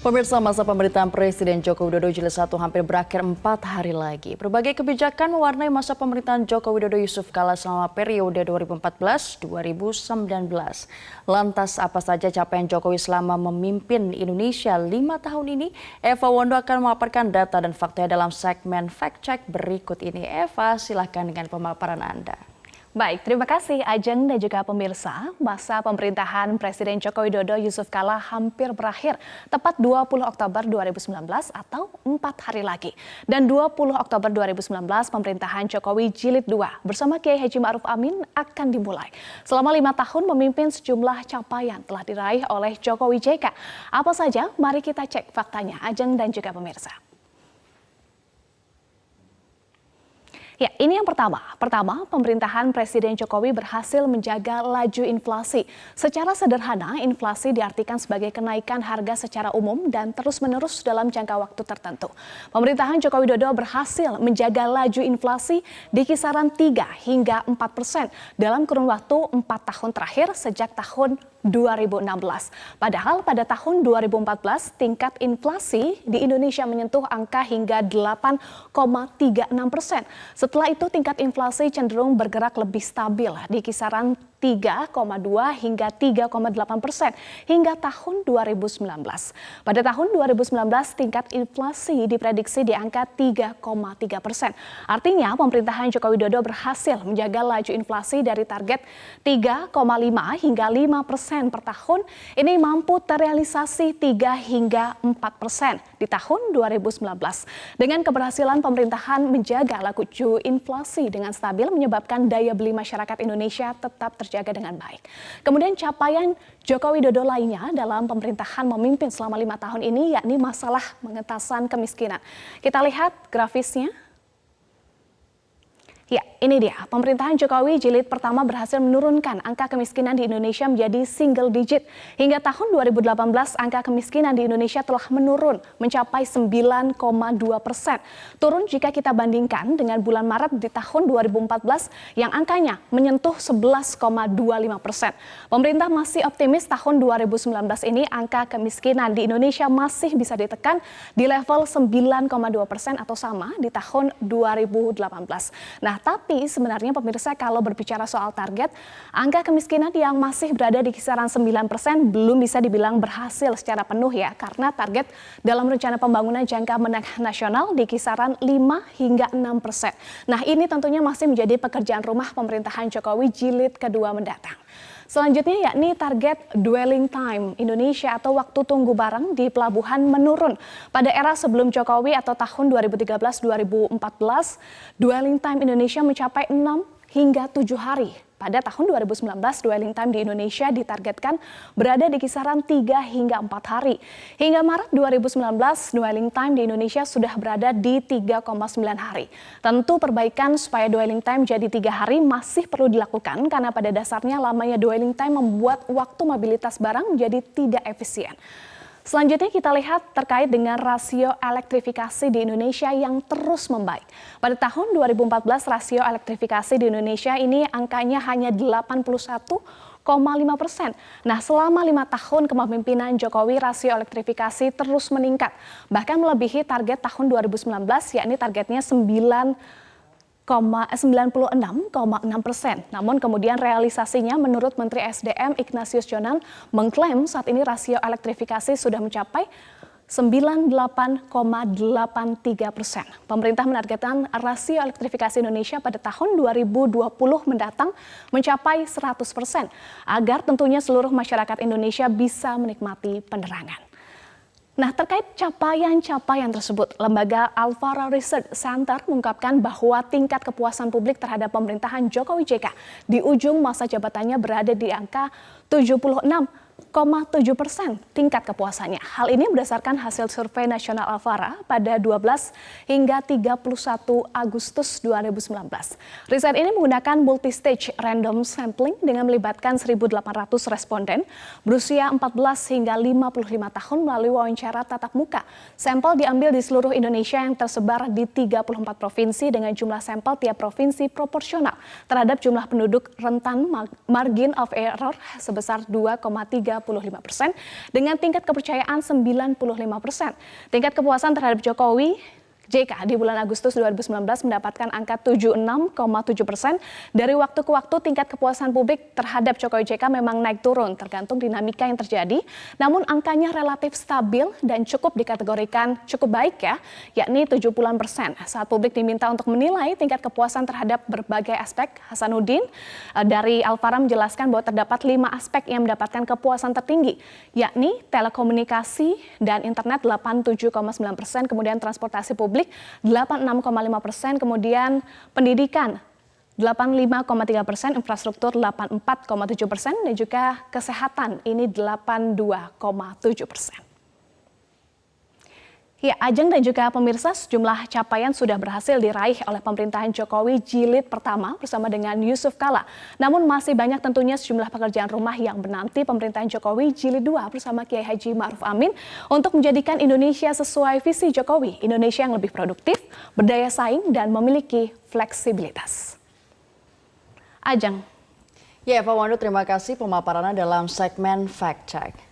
Pemirsa, masa pemerintahan Presiden Joko Widodo Jilid 1 hampir berakhir 4 hari lagi. Berbagai kebijakan mewarnai masa pemerintahan Joko Widodo Yusuf Kala selama periode 2014-2019. Lantas apa saja capaian Jokowi selama memimpin Indonesia 5 tahun ini? Eva Wondo akan memaparkan data dan faktanya dalam segmen Fact Check berikut ini. Eva, silahkan dengan pemaparan Anda. Baik, terima kasih Ajeng dan juga pemirsa. Masa pemerintahan Presiden Joko Widodo Yusuf Kala hampir berakhir, tepat 20 Oktober 2019 atau 4 hari lagi. Dan 20 Oktober 2019 pemerintahan Jokowi Jilid 2 bersama Kiai Haji Ma'ruf Amin akan dimulai. Selama 5 tahun memimpin sejumlah capaian telah diraih oleh Jokowi JK. Apa saja? Mari kita cek faktanya Ajeng dan juga pemirsa. Ya, ini yang pertama. Pertama, pemerintahan Presiden Jokowi berhasil menjaga laju inflasi. Secara sederhana, inflasi diartikan sebagai kenaikan harga secara umum dan terus-menerus dalam jangka waktu tertentu. Pemerintahan Joko Widodo berhasil menjaga laju inflasi di kisaran 3 hingga 4% dalam kurun waktu 4 tahun terakhir sejak tahun 2016. Padahal pada tahun 2014 tingkat inflasi di Indonesia menyentuh angka hingga 8,36%. Setelah itu tingkat inflasi cenderung bergerak lebih stabil di kisaran 3,2 hingga 3,8% hingga tahun 2019. Pada tahun 2019 tingkat inflasi diprediksi di angka 3,3%. Artinya pemerintahan Joko Widodo berhasil menjaga laju inflasi dari target 3,5 hingga 5% per tahun ini mampu terrealisasi 3 hingga 4% di tahun 2019. Dengan keberhasilan pemerintahan menjaga laju inflasi dengan stabil menyebabkan daya beli masyarakat Indonesia tetap terjaga dengan baik. Kemudian capaian Joko Widodo lainnya dalam pemerintahan memimpin selama 5 tahun ini yakni masalah pengentasan kemiskinan. Kita lihat grafisnya. Ya, ini dia. Pemerintahan Jokowi Jilid pertama berhasil menurunkan angka kemiskinan di Indonesia menjadi single digit. Hingga tahun 2018, angka kemiskinan di Indonesia telah menurun mencapai 9,2%. Turun jika kita bandingkan dengan bulan Maret di tahun 2014 yang angkanya menyentuh 11,25%. Pemerintah masih optimis tahun 2019 ini angka kemiskinan di Indonesia masih bisa ditekan di level 9,2% atau sama di tahun 2018. Nah, tapi sebenarnya pemirsa kalau berbicara soal target, angka kemiskinan yang masih berada di kisaran 9% belum bisa dibilang berhasil secara penuh ya, karena target dalam rencana pembangunan jangka menengah nasional di kisaran 5 hingga 6%. Nah, ini tentunya masih menjadi pekerjaan rumah pemerintahan Jokowi Jilid kedua mendatang. Selanjutnya yakni target dwelling time Indonesia atau waktu tunggu barang di pelabuhan menurun. Pada era sebelum Jokowi atau tahun 2013-2014, dwelling time Indonesia mencapai 6 hingga 7 hari. Pada tahun 2019, dwelling time di Indonesia ditargetkan berada di kisaran 3 hingga 4 hari. Hingga Maret 2019, dwelling time di Indonesia sudah berada di 3,9 hari. Tentu perbaikan supaya dwelling time jadi 3 hari masih perlu dilakukan karena pada dasarnya lamanya dwelling time membuat waktu mobilitas barang menjadi tidak efisien. Selanjutnya kita lihat terkait dengan rasio elektrifikasi di Indonesia yang terus membaik. Pada tahun 2014 rasio elektrifikasi di Indonesia ini angkanya hanya 81,5%. Nah, selama 5 tahun kepemimpinan Jokowi rasio elektrifikasi terus meningkat. Bahkan melebihi target tahun 2019 yakni targetnya 96,6%. Namun kemudian realisasinya menurut Menteri SDM Ignatius Jonan mengklaim saat ini rasio elektrifikasi sudah mencapai 98,83%. Pemerintah menargetkan rasio elektrifikasi Indonesia pada tahun 2020 mendatang mencapai 100% agar tentunya seluruh masyarakat Indonesia bisa menikmati penerangan. Nah, terkait capaian-capaian tersebut, lembaga Alfara Research Center mengungkapkan bahwa tingkat kepuasan publik terhadap pemerintahan Jokowi JK di ujung masa jabatannya berada di angka 76,7% tingkat kepuasannya. Hal ini berdasarkan hasil survei nasional Alfara pada 12 hingga 31 Agustus 2019. Riset ini menggunakan multi-stage random sampling dengan melibatkan 1.800 responden berusia 14 hingga 55 tahun melalui wawancara tatap muka. Sampel diambil di seluruh Indonesia yang tersebar di 34 provinsi dengan jumlah sampel tiap provinsi proporsional terhadap jumlah penduduk rentan margin of error sebesar 2,3%. 35% dengan tingkat kepercayaan 95%. Tingkat kepuasan terhadap Jokowi JK di bulan Agustus 2019 mendapatkan angka 76,7%. Dari waktu ke waktu tingkat kepuasan publik terhadap Jokowi JK memang naik turun tergantung dinamika yang terjadi. Namun angkanya relatif stabil dan cukup dikategorikan cukup baik yakni 70%. Saat publik diminta untuk menilai tingkat kepuasan terhadap berbagai aspek, Hasanuddin dari Alfara menjelaskan bahwa terdapat 5 aspek yang mendapatkan kepuasan tertinggi, yakni telekomunikasi dan internet 87,9%, kemudian transportasi publik 86,5%, kemudian pendidikan 85,3%, infrastruktur 84,7%, dan juga kesehatan ini 82,7%. Ya, Ajeng dan juga pemirsa, sejumlah capaian sudah berhasil diraih oleh pemerintahan Jokowi Jilid pertama bersama dengan Yusuf Kala. Namun masih banyak tentunya sejumlah pekerjaan rumah yang menanti pemerintahan Jokowi Jilid 2 bersama Kiai Haji Ma'ruf Amin untuk menjadikan Indonesia sesuai visi Jokowi, Indonesia yang lebih produktif, berdaya saing, dan memiliki fleksibilitas. Ajeng. Ya, Eva Wando, terima kasih pemaparannya dalam segmen Fact Check.